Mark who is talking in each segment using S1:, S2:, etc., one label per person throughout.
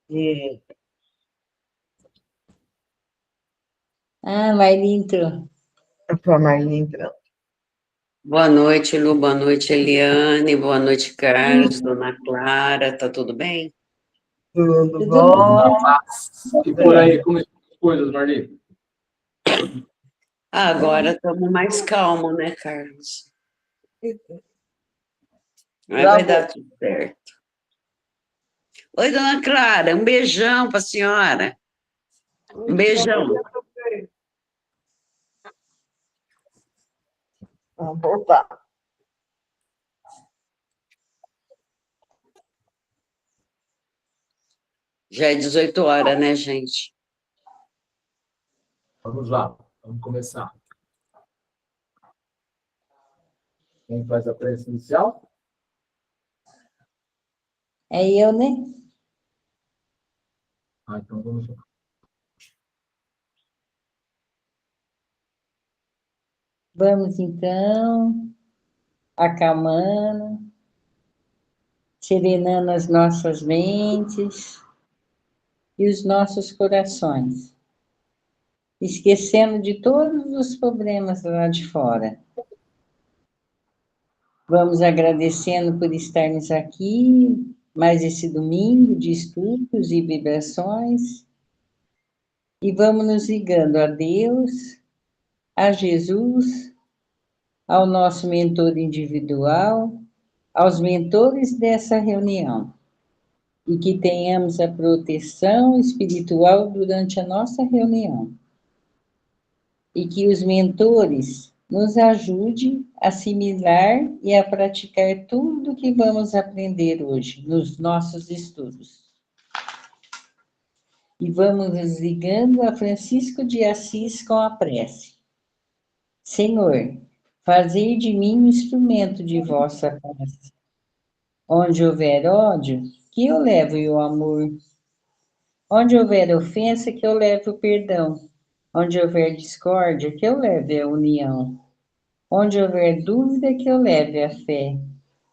S1: E...
S2: Marli entrou.
S1: A Marli entrando.
S3: Boa noite, Lu. Boa noite, Eliane. Boa noite, Carlos, Dona Clara. Tá tudo bem?
S1: Tudo bom?
S4: E por aí, como estão as coisas, Marli?
S3: Agora estamos mais calmos, né, Carlos? Mas vai dar tudo certo. Oi, Dona Clara. Um beijão para a senhora. Um beijão.
S1: Vamos voltar.
S3: Já é 18 horas, né, gente?
S4: Vamos lá, vamos começar. Quem faz a prece inicial?
S2: É eu, né?
S4: Então vamos lá.
S2: Vamos, então, acalmando, serenando as nossas mentes e os nossos corações, esquecendo de todos os problemas lá de fora. Vamos agradecendo por estarmos aqui, mais esse domingo de estudos e vibrações, e vamos nos ligando a Deus, a Jesus, ao nosso mentor individual, aos mentores dessa reunião, e que tenhamos a proteção espiritual durante a nossa reunião, e que os mentores nos ajudem a assimilar e a praticar tudo o que vamos aprender hoje nos nossos estudos. E vamos nos ligando a Francisco de Assis com a prece. Senhor, fazei de mim um instrumento de vossa paz. Onde houver ódio, que eu leve o amor. Onde houver ofensa, que eu leve o perdão. Onde houver discórdia, que eu leve a união. Onde houver dúvida, que eu leve a fé.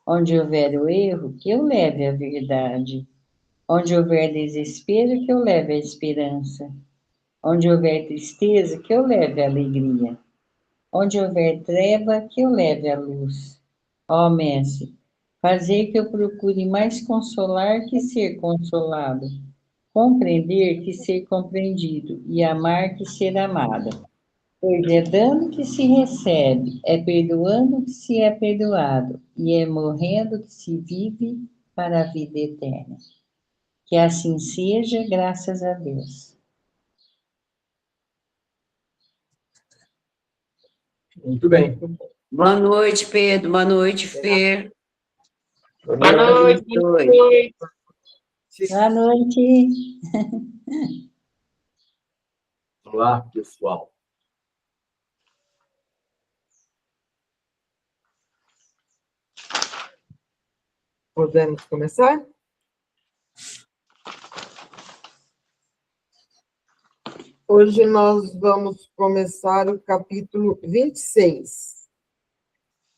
S2: Onde houver o erro, que eu leve a verdade. Onde houver desespero, que eu leve a esperança. Onde houver tristeza, que eu leve a alegria. Onde houver treva, que eu leve a luz. Ó Mestre, fazer que eu procure mais consolar que ser consolado, compreender que ser compreendido e amar que ser amada. Pois é dando que se recebe, é perdoando que se é perdoado, e é morrendo que se vive para a vida eterna. Que assim seja, graças a Deus.
S4: Muito bem.
S3: Boa noite, Pedro. Boa noite, Fer.
S1: Boa noite.
S2: Boa noite.
S4: Olá, pessoal.
S1: Podemos começar? Hoje nós vamos começar o capítulo 26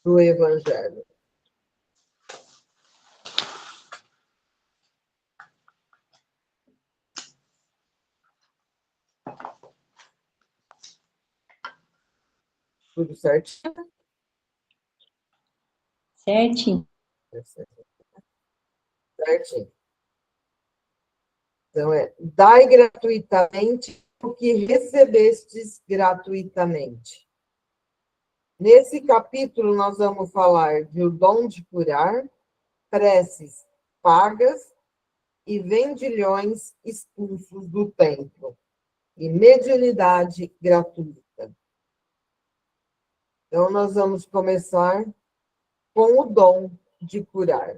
S1: do Evangelho. Tudo certinho?
S2: Certinho.
S1: Certinho. Então, dai gratuitamente o que recebestes gratuitamente. Nesse capítulo, nós vamos falar de o dom de curar, preces pagas e vendilhões expulsos do templo, e mediunidade gratuita. Então, nós vamos começar com o dom de curar.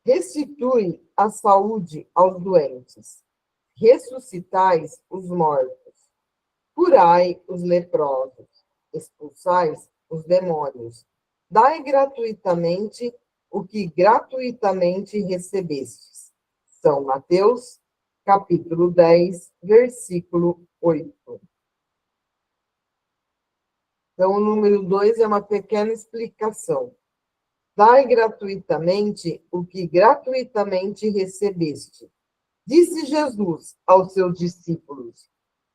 S1: Restitui a saúde aos doentes, ressuscitais os mortos, curai os leprosos, expulsais os demônios, dai gratuitamente o que gratuitamente recebestes. São Mateus, capítulo 10, versículo 8. Então, o número 2 é uma pequena explicação. dai gratuitamente o que gratuitamente recebeste. Disse Jesus aos seus discípulos: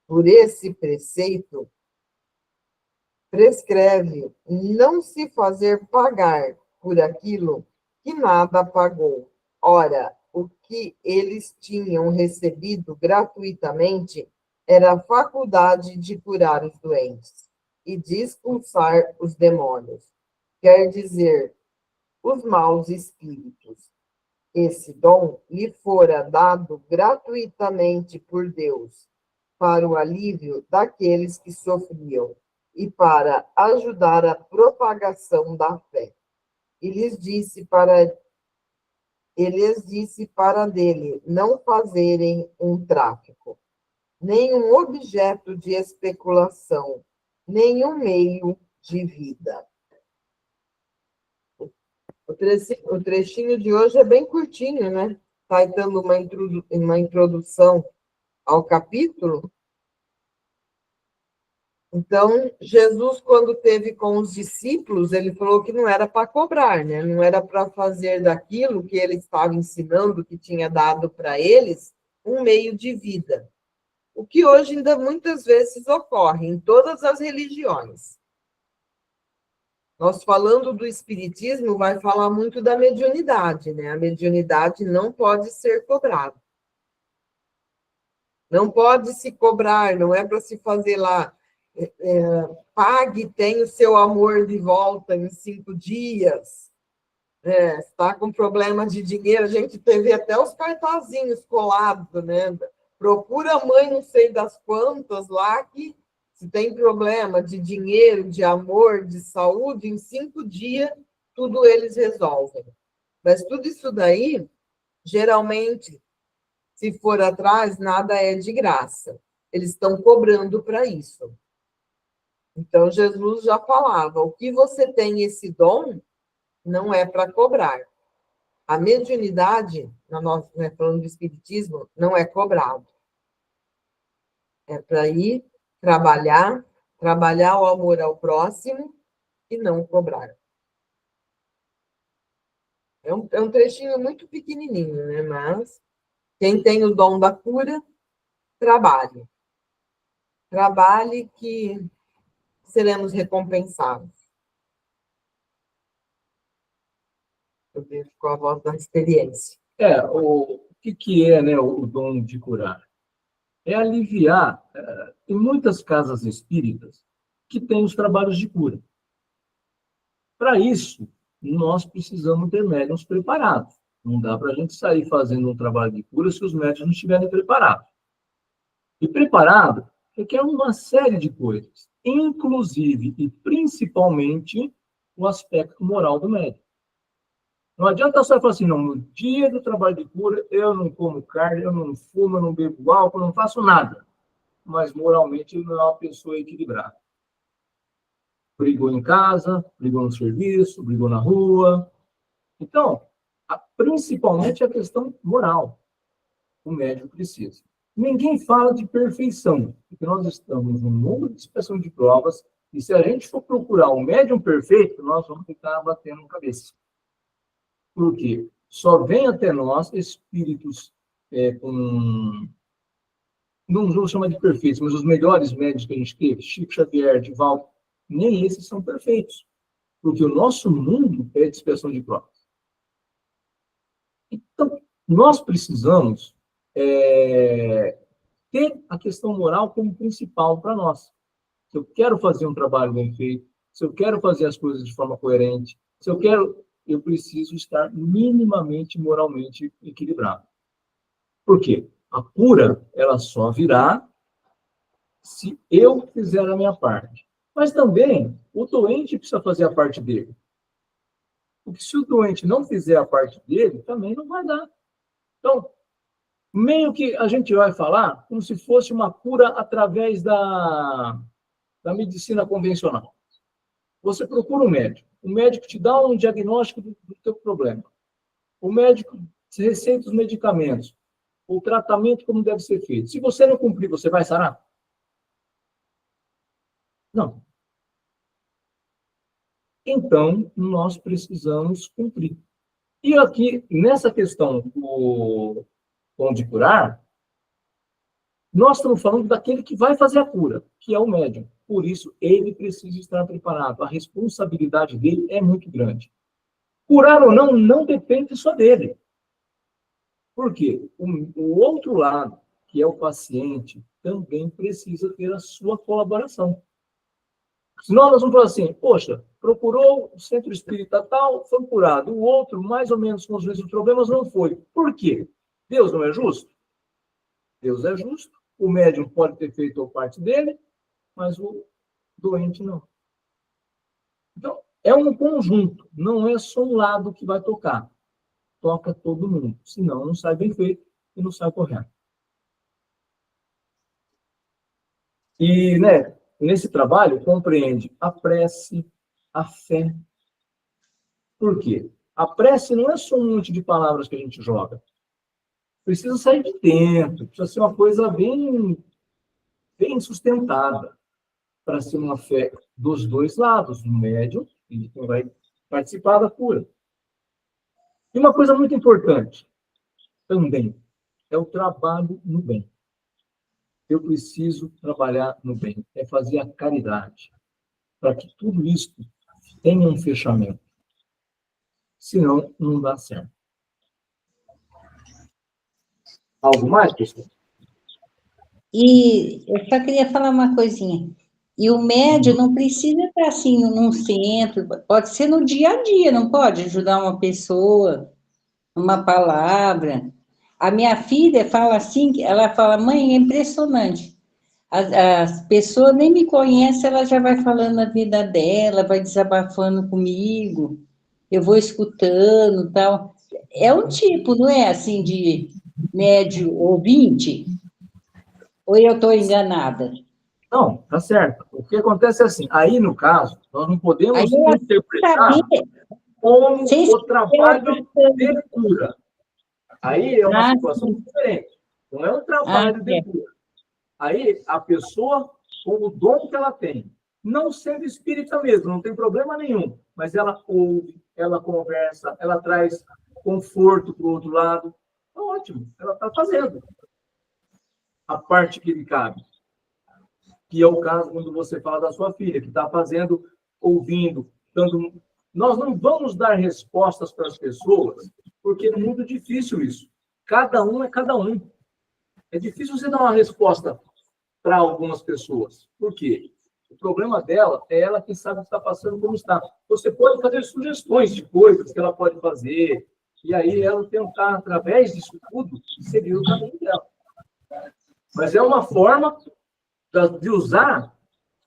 S1: por esse preceito, prescreve não se fazer pagar por aquilo que nada pagou. Ora, o que eles tinham recebido gratuitamente era a faculdade de curar os doentes e de expulsar os demônios, quer dizer, os maus espíritos. Esse dom lhe fora dado gratuitamente por Deus, para o alívio daqueles que sofriam e para ajudar a propagação da fé. E lhes disse para dele não fazerem um tráfico, nenhum objeto de especulação, nenhum meio de vida. O trechinho de hoje é bem curtinho, né? Está dando uma introdução ao capítulo. Então, Jesus, quando teve com os discípulos, ele falou que não era para cobrar, né? Não era para fazer daquilo que ele estava ensinando, que tinha dado para eles, um meio de vida. O que hoje ainda muitas vezes ocorre em todas as religiões. Nós falando do espiritismo, vai falar muito da mediunidade, né? A mediunidade não pode ser cobrada. Não pode se cobrar, não é para se fazer lá, pague, tenha o seu amor de volta em 5 dias. Está com problema de dinheiro, a gente teve até os cartazinhos colados, né? Procura a mãe não sei das quantas lá, que se tem problema de dinheiro, de amor, de saúde, em 5 dias, tudo eles resolvem. Mas tudo isso daí, geralmente, se for atrás, nada é de graça. Eles estão cobrando para isso. Então, Jesus já falava, o que você tem esse dom, não é para cobrar. A mediunidade, falando do espiritismo, não é cobrado. É para ir trabalhar o amor ao próximo e não cobrar. É um trechinho muito pequenininho, né? Mas quem tem o dom da cura, trabalhe. Trabalhe que seremos recompensados. Eu deixo com a voz da experiência.
S4: O que é, né, o dom de curar? É aliviar. Tem muitas casas espíritas que têm os trabalhos de cura. Para isso, nós precisamos ter médiuns preparados. Não dá para a gente sair fazendo um trabalho de cura se os médiuns não estiverem preparados. E preparado requer uma série de coisas, inclusive e principalmente o aspecto moral do médium. Não adianta só falar assim, não, no dia do trabalho de cura, eu não como carne, eu não fumo, eu não bebo álcool, eu não faço nada. Mas moralmente ele não é uma pessoa equilibrada. Brigou em casa, brigou no serviço, brigou na rua. Então, principalmente a questão moral, o médium precisa. Ninguém fala de perfeição, porque nós estamos num mundo de expressão de provas, e se a gente for procurar o médium perfeito, nós vamos ficar batendo cabeça. Por quê? Só vem até nós espíritos com... Não vou chamar de perfeitos, mas os melhores médios que a gente teve, Chico Xavier, Divaldo, nem esses são perfeitos. Porque o nosso mundo é de expressão de provas. Então, nós precisamos ter a questão moral como principal para nós. Se eu quero fazer um trabalho bem feito, se eu quero fazer as coisas de forma coerente, eu preciso estar minimamente moralmente equilibrado. Por quê? A cura, ela só virá se eu fizer a minha parte. Mas também, o doente precisa fazer a parte dele. Porque se o doente não fizer a parte dele, também não vai dar. Então, meio que a gente vai falar como se fosse uma cura através da medicina convencional. Você procura um médico. O médico te dá um diagnóstico do teu problema. O médico te receita os medicamentos. O tratamento como deve ser feito. Se você não cumprir, você vai sarar? Não. então nós precisamos cumprir. E aqui, nessa questão do dom de curar, nós estamos falando daquele que vai fazer a cura, que é o médium. Por isso, ele precisa estar preparado. A responsabilidade dele é muito grande. Curar ou não, não depende só dele. Por quê? O outro lado, que é o paciente, também precisa ter a sua colaboração. Senão nós vamos falar assim, poxa, procurou o centro espírita tal, foi curado. O outro, mais ou menos com os mesmos problemas, não foi. Por quê? Deus não é justo? Deus é justo. O médium pode ter feito a parte dele, mas o doente não. Então, é um conjunto, não é só um lado que vai tocar. Toca todo mundo, senão não sai bem feito e não sai correto. E, né, nesse trabalho, compreende a prece, a fé. Por quê? A prece não é só um monte de palavras que a gente joga. Precisa sair de dentro, precisa ser uma coisa bem sustentada, para ser uma fé dos dois lados, do médium e quem vai participar da cura. E uma coisa muito importante também é o trabalho no bem. Eu preciso trabalhar no bem, é fazer a caridade, para que tudo isso tenha um fechamento. Senão, não dá certo. Algo mais, pessoal?
S2: E eu só queria falar uma coisinha. E o médium não precisa estar assim num centro, pode ser no dia a dia, não pode ajudar uma pessoa, uma palavra. A minha filha fala assim, ela fala, mãe, é impressionante. As pessoas nem me conhecem, ela já vai falando a vida dela, vai desabafando comigo, eu vou escutando, tal. É um tipo, não é assim, de médio ouvinte? Ou eu estou enganada?
S4: Não, tá certo. O que acontece é assim, aí no caso, nós não podemos
S2: Aí eu
S4: interpretar
S2: sabia,
S4: como
S2: sem
S4: o trabalho de cura. Aí é uma
S2: Ah,
S4: situação diferente. Não é um trabalho de cura. Aí a pessoa, com o dom que ela tem, não sendo espírita mesmo, não tem problema nenhum, mas ela ouve, ela conversa, ela traz conforto para o outro lado. Tá ótimo, ela está fazendo a parte que lhe cabe. Que é o caso quando você fala da sua filha, que está fazendo, ouvindo, dando. Nós não vamos dar respostas para as pessoas, porque é muito difícil isso. Cada um é cada um. É difícil você dar uma resposta para algumas pessoas. Por quê? O problema dela é ela que sabe o que está passando, como está. Você pode fazer sugestões de coisas que ela pode fazer, e aí ela tentar, através disso tudo, seguir o caminho dela. Mas é uma forma de usar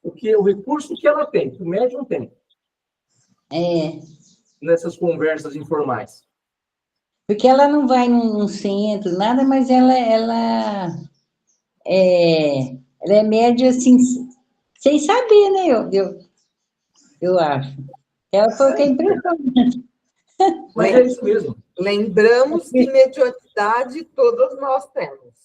S4: o recurso que ela tem, que o médium tem. Nessas conversas informais.
S2: Porque ela não vai num centro, nada, mas ela é média, assim, sem saber, né? Eu acho. Ela foi o que é impressionante.
S4: Mas é isso mesmo.
S1: Lembramos que mediunidade todos nós temos.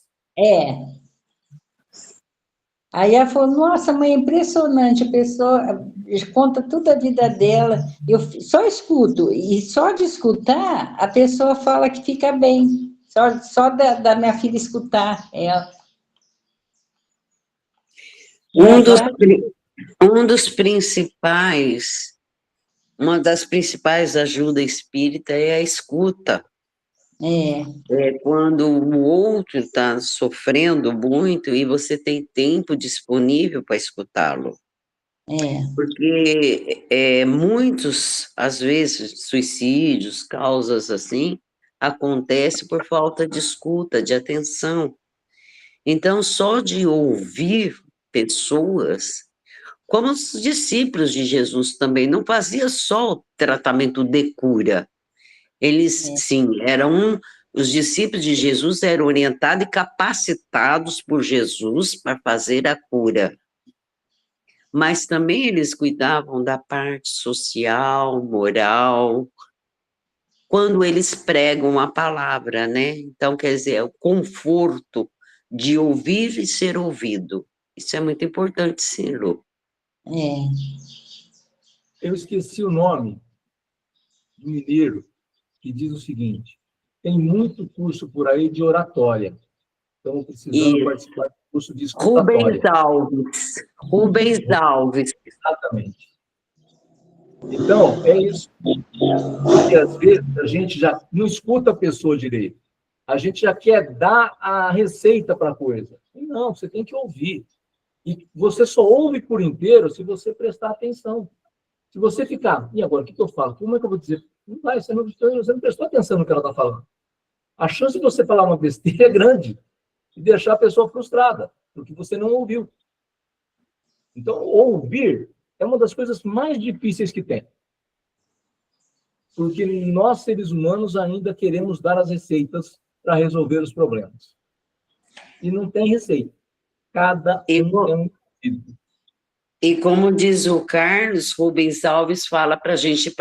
S2: Aí ela falou, nossa, mãe, é impressionante, a pessoa conta toda a vida dela, eu só escuto, e só de escutar, a pessoa fala que fica bem, só da minha filha escutar ela.
S3: Uma das principais ajudas espírita é a escuta. É quando o outro está sofrendo muito e você tem tempo disponível para escutá-lo. Porque muitos, às vezes, suicídios, causas assim, acontecem por falta de escuta, de atenção. Então, só de ouvir pessoas, como os discípulos de Jesus também, não fazia só o tratamento de cura. Eles, sim, os discípulos de Jesus eram orientados e capacitados por Jesus para fazer a cura. Mas também eles cuidavam da parte social, moral, quando eles pregam a palavra, né? Então, quer dizer, o conforto de ouvir e ser ouvido. Isso é muito importante, sim, Lu.
S4: Eu esqueci o nome do mineiro que diz o seguinte: tem muito curso por aí de oratória. Estamos precisando
S3: E
S4: participar do curso de
S3: Rubens
S4: escutatória.
S3: Alves. Rubens Alves.
S4: Exatamente. Então, é isso. Porque, às vezes, a gente já não escuta a pessoa direito. A gente já quer dar a receita para a coisa. Não, você tem que ouvir. E você só ouve por inteiro se você prestar atenção. Se você ficar, e agora, o que eu falo? Como é que eu vou dizer? Não vai, você não prestou atenção no que ela está falando. A chance de você falar uma besteira é grande e deixar a pessoa frustrada, porque você não ouviu. Então, ouvir é uma das coisas mais difíceis que tem. Porque nós, seres humanos, ainda queremos dar as receitas para resolver os problemas. E não tem receita. Cada
S3: E,
S4: um é um indivíduo.
S3: e como diz o Carlos, Rubens Alves fala para a gente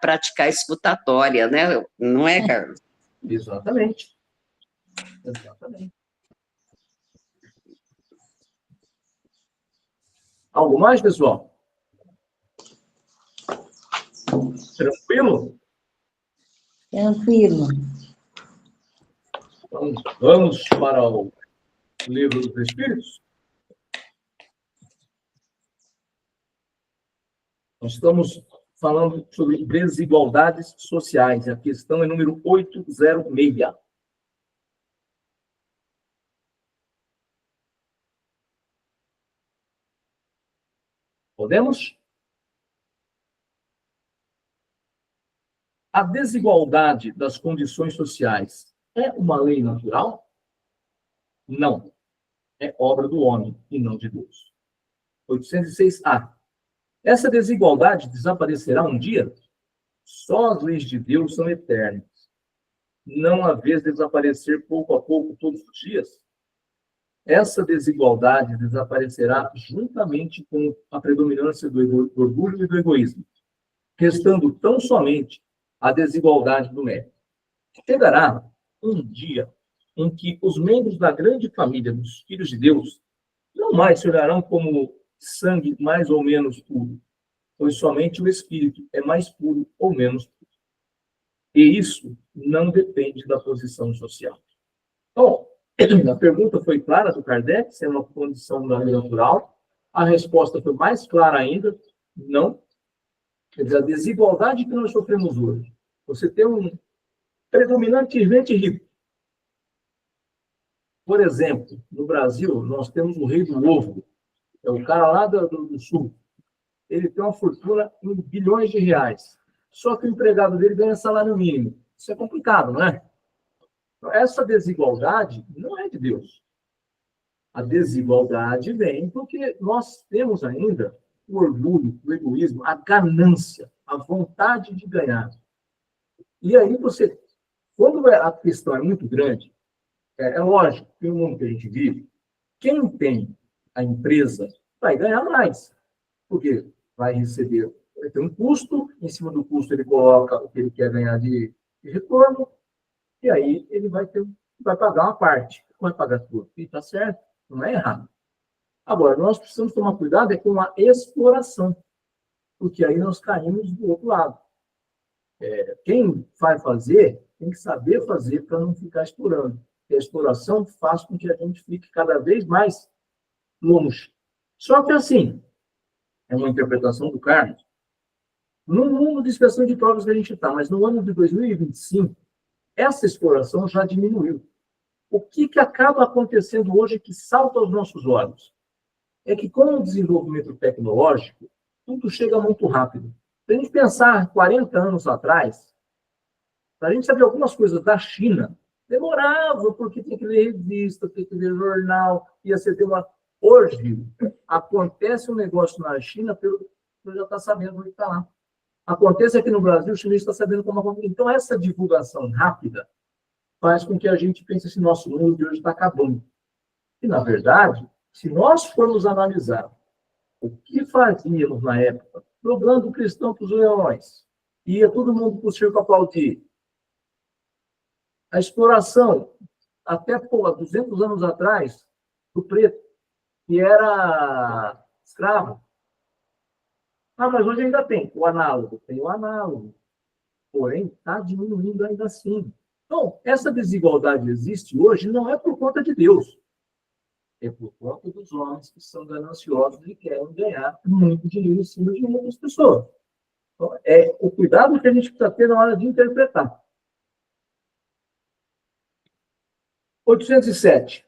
S3: praticar escutatória, né? Não é, Carlos?
S4: Exatamente. Exatamente. Algo mais, pessoal? Tranquilo?
S2: Tranquilo.
S4: Então, vamos para o Livro dos Espíritos? Nós estamos falando sobre desigualdades sociais. A questão é número 806. Podemos? A desigualdade das condições sociais é uma lei natural? Não. É obra do homem e não de Deus. 806A. Essa desigualdade desaparecerá um dia? Só as leis de Deus são eternas. Não há vez de desaparecer pouco a pouco todos os dias? Essa desigualdade desaparecerá juntamente com a predominância do orgulho e do egoísmo, restando tão somente a desigualdade do mérito. Chegará um dia em que os membros da grande família dos filhos de Deus não mais se olharão como sangue mais ou menos puro, pois somente o espírito é mais puro ou menos puro. E isso não depende da posição social. Então, a pergunta foi clara do Kardec, se é uma condição da lei natural. A resposta foi mais clara ainda, não. Quer dizer, a desigualdade que nós sofremos hoje. Você tem um predominantemente rico. Por exemplo, no Brasil, nós temos o rei do ovo, é o cara lá do sul. Ele tem uma fortuna em bilhões de reais. Só que o empregado dele ganha salário mínimo. Isso é complicado, não é? Essa desigualdade não é de Deus. A desigualdade vem porque nós temos ainda o orgulho, o egoísmo, a ganância, a vontade de ganhar. E aí você, quando a questão é muito grande, é lógico que no mundo que a gente vive, quem tem a empresa vai ganhar mais, porque vai ter um custo, em cima do custo ele coloca o que ele quer ganhar de retorno, e aí ele vai pagar uma parte. Vai pagar tudo. E está certo, não é errado. Agora, nós precisamos tomar cuidado com a exploração, porque aí nós caímos do outro lado. Quem vai fazer, tem que saber fazer para não ficar explorando. E a exploração faz com que a gente fique cada vez mais longe. Só que assim, é uma interpretação do Carlos, no mundo de expressão de provas que a gente está, mas no ano de 2025, essa exploração já diminuiu. O que acaba acontecendo hoje que salta aos nossos olhos? É que com o desenvolvimento tecnológico, tudo chega muito rápido. Se a gente pensar 40 anos atrás, a gente saber algumas coisas da China, demorava, porque tem que ler revista, tem que ler jornal, ia ser uma... Hoje, acontece um negócio na China, eu já está sabendo onde está lá. Acontece aqui no Brasil, o chinês está sabendo como acontece. Então, essa divulgação rápida faz com que a gente pense assim, nosso mundo de hoje está acabando. E, na verdade, se nós formos analisar o que fazíamos na época, jogando o cristão para os leões, ia todo mundo para o circo aplaudir. A exploração, até 200 anos atrás, do preto, que era escravo. Ah, mas hoje ainda tem o análogo. Tem o análogo. Porém, está diminuindo ainda assim. Então, essa desigualdade existe hoje não é por conta de Deus. É por conta dos homens que são gananciosos e querem ganhar muito dinheiro em cima de muitas pessoas. Então, é o cuidado que a gente precisa ter na hora de interpretar. 807.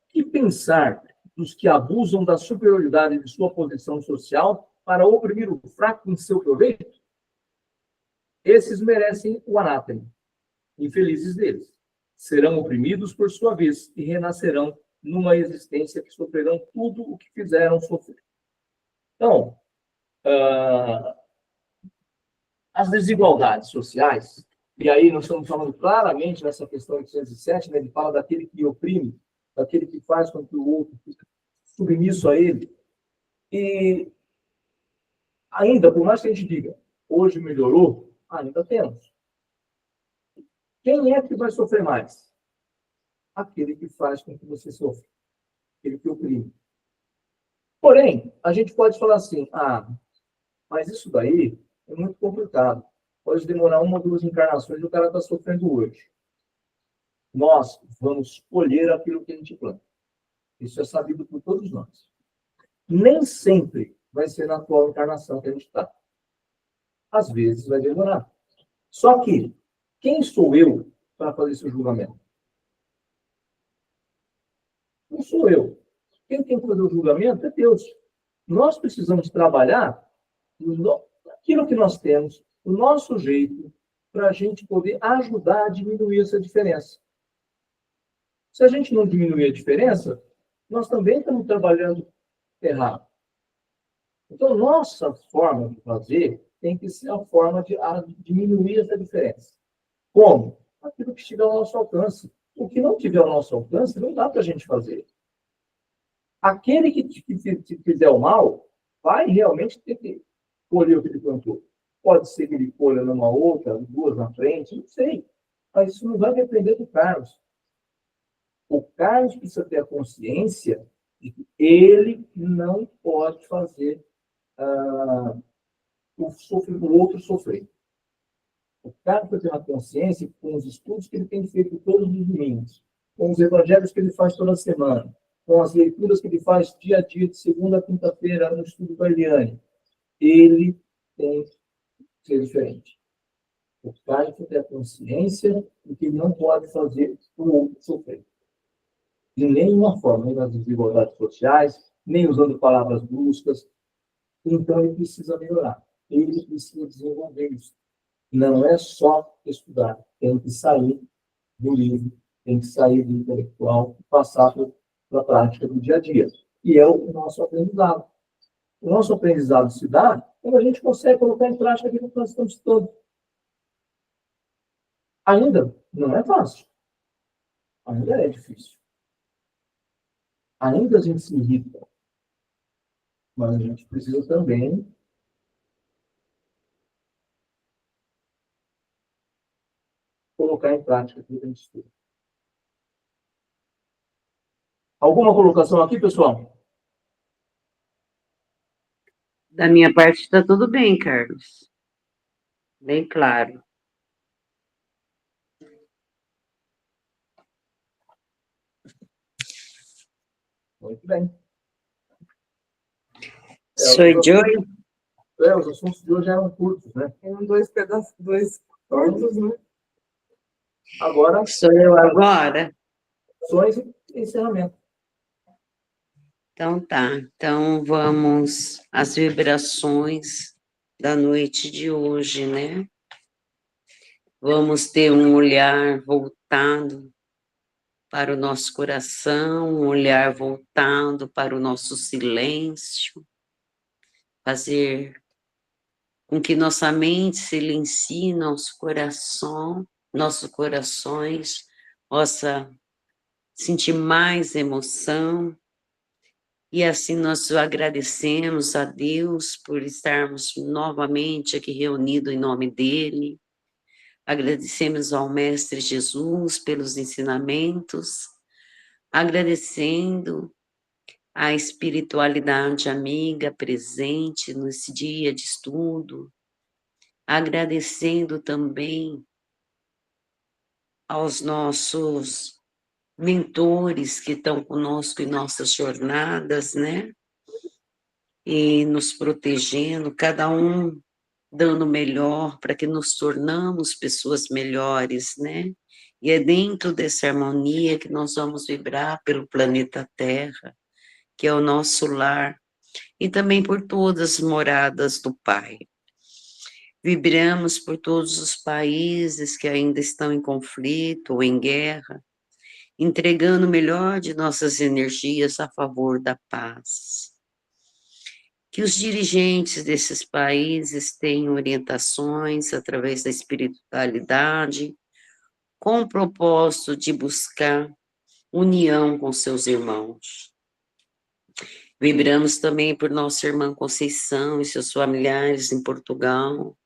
S4: Que pensar dos que abusam da superioridade de sua posição social para oprimir o fraco em seu proveito? Esses merecem o anátema. Infelizes deles. Serão oprimidos por sua vez e renascerão numa existência que sofrerão tudo o que fizeram sofrer. Então, as desigualdades sociais, e aí nós estamos falando claramente nessa questão 807, né, ele fala daquele que oprime, daquele que faz com que o outro fique submisso a ele. E ainda, por mais que a gente diga, hoje melhorou, ainda temos. Quem é que vai sofrer mais? Aquele que faz com que você sofra, aquele que oprime. Porém, a gente pode falar assim, mas isso daí é muito complicado. Pode demorar 1 ou 2 encarnações e o cara está sofrendo hoje. Nós vamos colher aquilo que a gente planta. Isso é sabido por todos nós. Nem sempre vai ser na atual encarnação que a gente está. Às vezes vai demorar. Só que, quem sou eu para fazer esse julgamento? Não sou eu. Quem tem que fazer o julgamento é Deus. Nós precisamos trabalhar aquilo que nós temos, o nosso jeito, para a gente poder ajudar a diminuir essa diferença. Se a gente não diminuir a diferença, nós também estamos trabalhando errado. Então, nossa forma de fazer tem que ser a forma de diminuir essa diferença. Como? Aquilo que estiver ao nosso alcance. O que não tiver ao nosso alcance, não dá para a gente fazer. Aquele que fizer o mal, vai realmente ter que colher o que ele plantou. Pode ser que ele colha numa outra, 2 na frente, não sei. Mas isso não vai depender do Carlos. O Carlos precisa ter a consciência de que ele não pode fazer o outro sofrer. O Carlos precisa ter uma consciência com os estudos que ele tem feito todos os domingos, com os evangelhos que ele faz toda semana, com as leituras que ele faz dia a dia, de segunda a quinta-feira, no estudo da Eliane. Ele tem que ser diferente. O Carlos precisa ter a consciência de que ele não pode fazer o outro sofrer. De nenhuma forma, nem nas desigualdades sociais, nem usando palavras bruscas. Então, ele precisa melhorar. Ele precisa desenvolver isso. Não é só estudar. Tem que sair do livro, tem que sair do intelectual e passar para a prática do dia a dia. E é o nosso aprendizado. O nosso aprendizado se dá quando a gente consegue colocar em prática aquilo que nós estamos estudando. Ainda não é fácil. Ainda é difícil. Ainda a gente se irrita. Mas a gente precisa também colocar em prática aquilo que a gente estuda. Alguma colocação aqui, pessoal?
S3: Da minha parte está tudo bem, Carlos. Bem claro.
S4: Muito bem.
S3: Sou eu.
S4: Os assuntos de hoje eram curtos, né?
S1: Eram 2 pedaços, 2 curtos, né?
S4: Agora,
S3: Sou eu agora?
S4: ações e encerramento.
S3: Então tá. Então vamos às vibrações da noite de hoje, né? Vamos ter um olhar voltado para o nosso coração, um olhar voltado para o nosso silêncio, fazer com que nossa mente silencie nossos corações, possa sentir mais emoção, e assim nós agradecemos a Deus por estarmos novamente aqui reunidos em nome dEle, agradecemos ao Mestre Jesus pelos ensinamentos, agradecendo a espiritualidade amiga presente nesse dia de estudo, agradecendo também aos nossos mentores que estão conosco em nossas jornadas, né? E nos protegendo, cada um dando o melhor para que nos tornamos pessoas melhores, né? E é dentro dessa harmonia que nós vamos vibrar pelo planeta Terra, que é o nosso lar, e também por todas as moradas do Pai. Vibramos por todos os países que ainda estão em conflito ou em guerra, entregando o melhor de nossas energias a favor da paz. Que os dirigentes desses países tenham orientações através da espiritualidade, com o propósito de buscar união com seus irmãos. Vibramos também por nossa irmã Conceição e seus familiares em Portugal,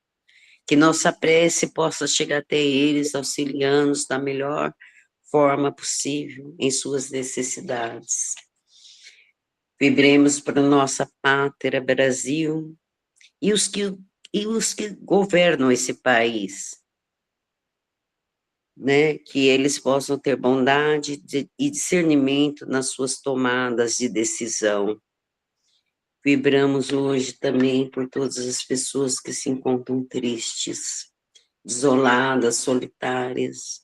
S3: que nossa prece possa chegar até eles, auxiliando-os da melhor forma possível em suas necessidades. Vibremos para nossa pátria, Brasil, e os que governam esse país, né? Que eles possam ter bondade e discernimento nas suas tomadas de decisão. Vibramos hoje também por todas as pessoas que se encontram tristes, desoladas, solitárias.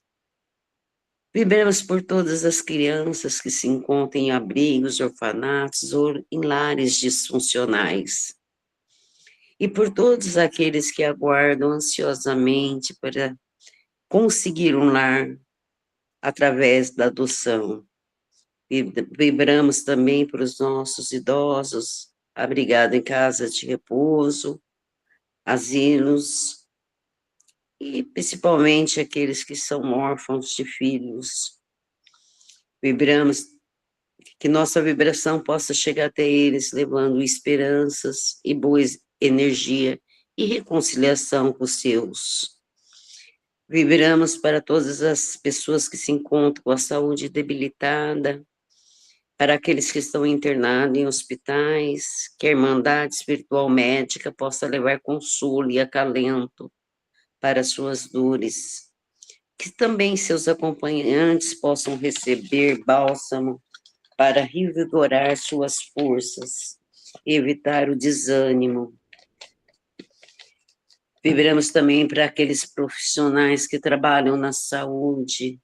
S3: Vibramos por todas as crianças que se encontram em abrigos, orfanatos ou em lares disfuncionais. E por todos aqueles que aguardam ansiosamente para conseguir um lar através da adoção. Vibramos também para os nossos idosos, abrigados em casas de repouso, asilos, e principalmente aqueles que são órfãos de filhos. Vibramos que nossa vibração possa chegar até eles, levando esperanças e boa energia e reconciliação com os seus. Vibramos para todas as pessoas que se encontram com a saúde debilitada, para aqueles que estão internados em hospitais, que a Irmandade Espiritual Médica possa levar consolo e acalento para suas dores, que também seus acompanhantes possam receber bálsamo para revigorar suas forças, evitar o desânimo. Vibramos também para aqueles profissionais que trabalham na saúde,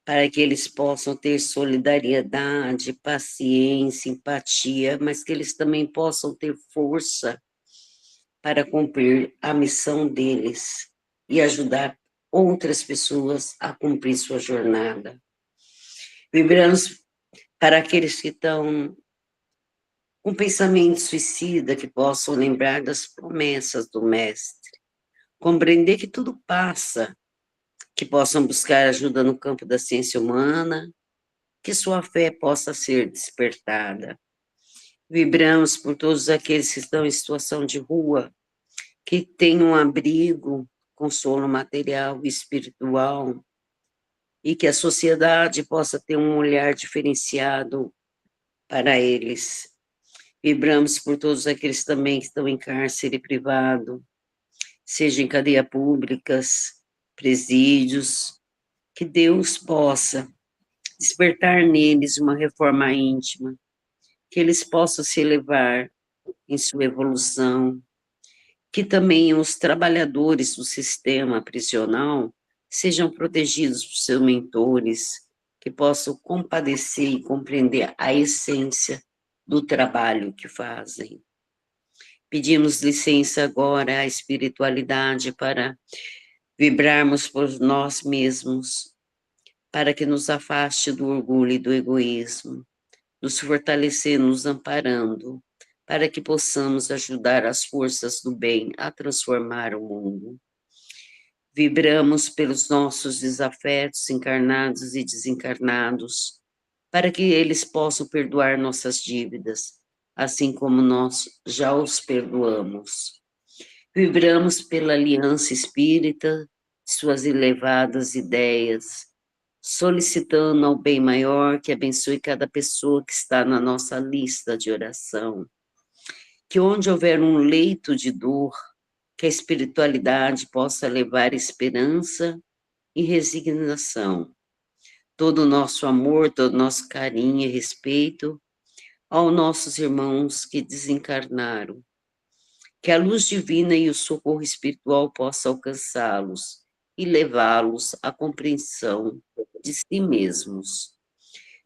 S3: para que eles possam ter solidariedade, paciência, empatia, mas que eles também possam ter força para cumprir a missão deles e ajudar outras pessoas a cumprir sua jornada. Vibramos para aqueles que estão com pensamento suicida, que possam lembrar das promessas do Mestre, compreender que tudo passa, que possam buscar ajuda no campo da ciência humana, que sua fé possa ser despertada. Vibramos por todos aqueles que estão em situação de rua, que tenham um abrigo, consolo material e espiritual, e que a sociedade possa ter um olhar diferenciado para eles. Vibramos por todos aqueles também que estão em cárcere privado, seja em cadeia públicas, presídios, que Deus possa despertar neles uma reforma íntima, que eles possam se elevar em sua evolução, que também os trabalhadores do sistema prisional sejam protegidos por seus mentores, que possam compadecer e compreender a essência do trabalho que fazem. Pedimos licença agora à espiritualidade para vibrarmos por nós mesmos, para que nos afaste do orgulho e do egoísmo, nos fortalecer, nos amparando, para que possamos ajudar as forças do bem a transformar o mundo. Vibramos pelos nossos desafetos encarnados e desencarnados, para que eles possam perdoar nossas dívidas, assim como nós já os perdoamos. Vibramos pela aliança espírita, suas elevadas ideias, solicitando ao bem maior que abençoe cada pessoa que está na nossa lista de oração. Que onde houver um leito de dor, que a espiritualidade possa levar esperança e resignação. Todo o nosso amor, todo o nosso carinho e respeito aos nossos irmãos que desencarnaram. Que a luz divina e o socorro espiritual possam alcançá-los e levá-los à compreensão de si mesmos.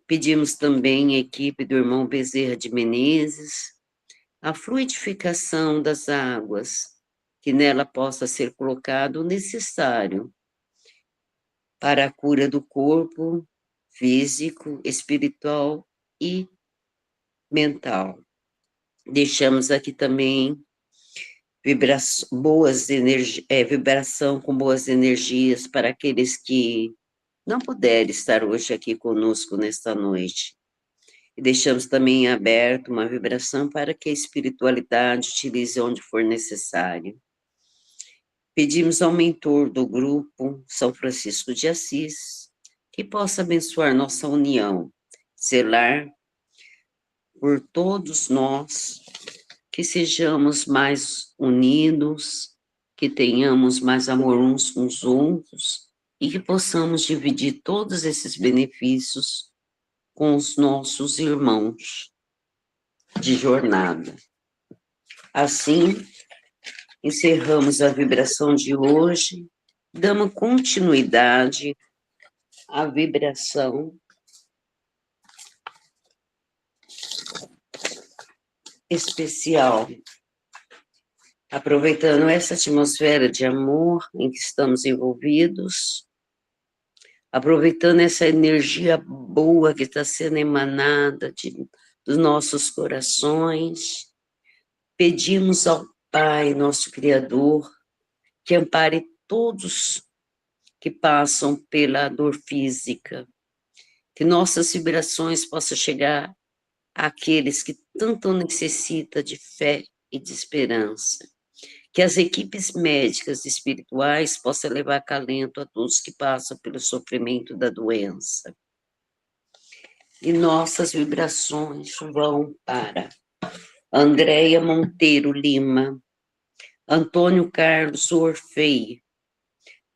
S3: Pedimos também à equipe do irmão Bezerra de Menezes a fluidificação das águas, que nela possa ser colocado o necessário para a cura do corpo físico, espiritual e mental. Deixamos aqui também vibração com boas energias para aqueles que não puderem estar hoje aqui conosco nesta noite. E deixamos também aberto uma vibração para que a espiritualidade utilize onde for necessário. Pedimos ao mentor do grupo, São Francisco de Assis, que possa abençoar nossa união, zelar por todos nós, que sejamos mais unidos, que tenhamos mais amor uns com os outros e que possamos dividir todos esses benefícios com os nossos irmãos de jornada. Assim, encerramos a vibração de hoje, damos continuidade à vibração especial, aproveitando essa atmosfera de amor em que estamos envolvidos, aproveitando essa energia boa que está sendo emanada dos nossos corações, pedimos ao Pai, nosso Criador, que ampare todos que passam pela dor física, que nossas vibrações possam chegar àqueles que tanto necessitam de fé e de esperança, que as equipes médicas e espirituais possam levar acalento a todos que passam pelo sofrimento da doença. E nossas vibrações vão para Andréia Monteiro Lima, Antônio Carlos Orfei,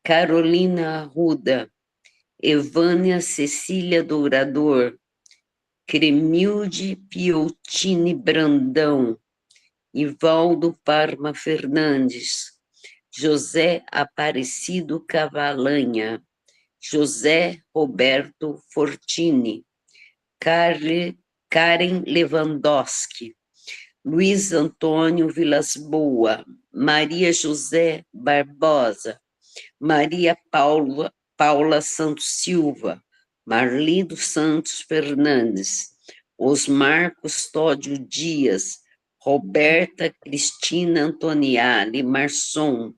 S3: Carolina Arruda, Evânia Cecília Dourador, Cremilde Piotini Brandão, Ivaldo Parma Fernandes, José Aparecido Cavalanha, José Roberto Fortini, Karen Lewandowski, Luiz Antônio Vilas Boa, Maria José Barbosa, Maria Paula Santos Silva, Marlindo Santos Fernandes, Osmar Custódio Dias, Roberta Cristina Antoniali Marçom,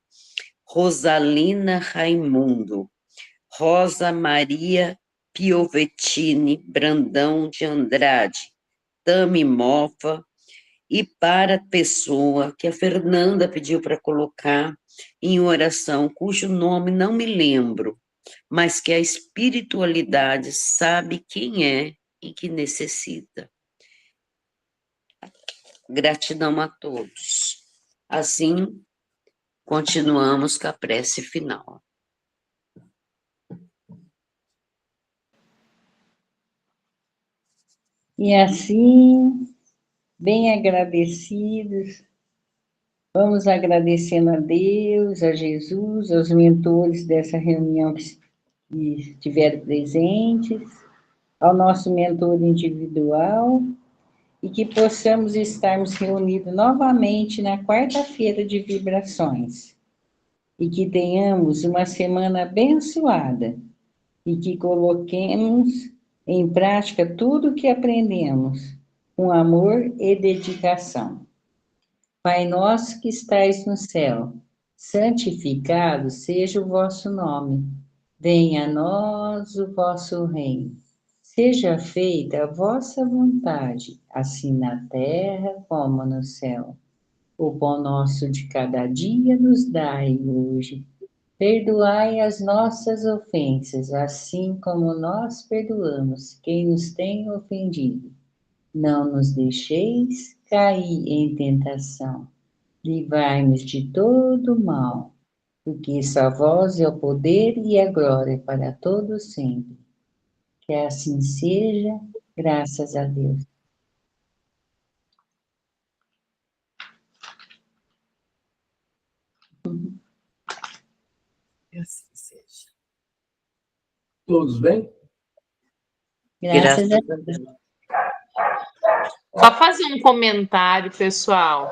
S3: Rosalina Raimundo, Rosa Maria Piovettini Brandão de Andrade, Tami Mofa, e para a pessoa que a Fernanda pediu para colocar em oração, cujo nome não me lembro, mas que a espiritualidade sabe quem é e que necessita. Gratidão a todos. Assim, continuamos com a prece final.
S2: E assim, bem agradecidos, vamos agradecendo a Deus, a Jesus, aos mentores dessa reunião que estiveram presentes, ao nosso mentor individual, e que possamos estarmos reunidos novamente na quarta-feira de vibrações, e que tenhamos uma semana abençoada, e que coloquemos em prática tudo o que aprendemos, com amor e dedicação. Pai nosso que estais no céu, santificado seja o vosso nome. Venha a nós o vosso reino. Seja feita a vossa vontade, assim na terra como no céu. O pão nosso de cada dia nos dai hoje. Perdoai as nossas ofensas, assim como nós perdoamos quem nos tem ofendido. Não nos deixeis cair em tentação. Livrai-nos de todo mal, porque só vós é o poder e a glória para todos sempre. Que assim seja, graças a Deus.
S1: Que assim seja.
S4: Todos bem?
S2: Graças a
S3: Graças a Deus.
S5: Só fazer um comentário, pessoal.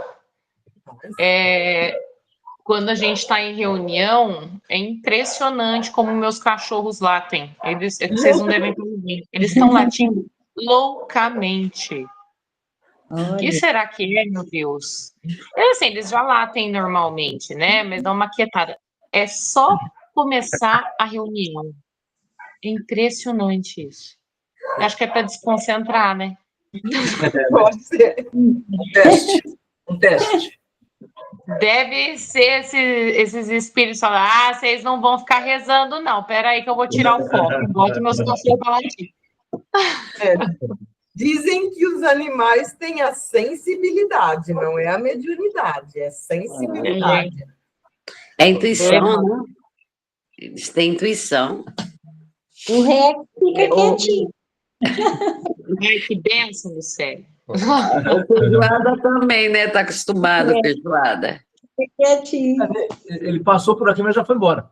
S5: Quando a gente está em reunião, é impressionante como meus cachorros latem. Vocês não devem estar ouvindo. Eles estão latindo loucamente. O que
S2: Olha,
S5: será que é, meu Deus? É assim, eles já latem normalmente, né? Mas dá uma quietada. É só começar a reunião. É impressionante isso. Acho que é para desconcentrar, né?
S1: Pode ser.
S4: Um teste. Um teste.
S5: Deve ser esses espíritos falando, vocês não vão ficar rezando, não. Peraí que eu vou tirar o foco. Bote meus cachorros para latir.
S1: É. Dizem que os animais têm a sensibilidade, não é a mediunidade, é sensibilidade.
S3: É intuição, né? Eles têm intuição.
S2: o Rex fica quietinho.
S5: Ai, que bênção do céu.
S3: A feijoada também, né? Está acostumada, feijoada.
S2: Fica quietinho.
S4: Ele passou por aqui, mas já foi embora.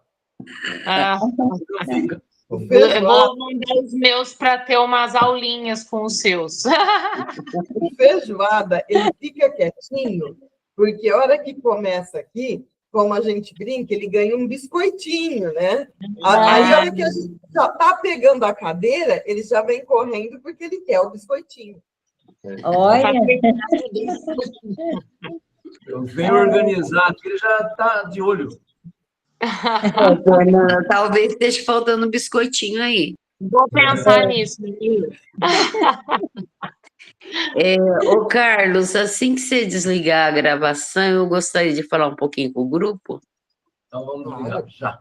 S1: O
S5: Eu
S1: feijoada,
S5: vou mandar os meus para ter umas aulinhas com os seus.
S1: o feijoada, ele fica quietinho, porque a hora que começa aqui, como a gente brinca, ele ganha um biscoitinho, né? Aí, a hora que a gente já está pegando a cadeira, ele já vem correndo porque ele quer o biscoitinho.
S2: Olha,
S4: Eu venho organizar aqui, ele já está de olho.
S3: Fernanda, talvez esteja faltando um biscoitinho aí.
S5: Vou pensar nisso, menino.
S3: Ô, Carlos, assim que você desligar a gravação, eu gostaria de falar um pouquinho com o grupo.
S4: Então vamos ligar já.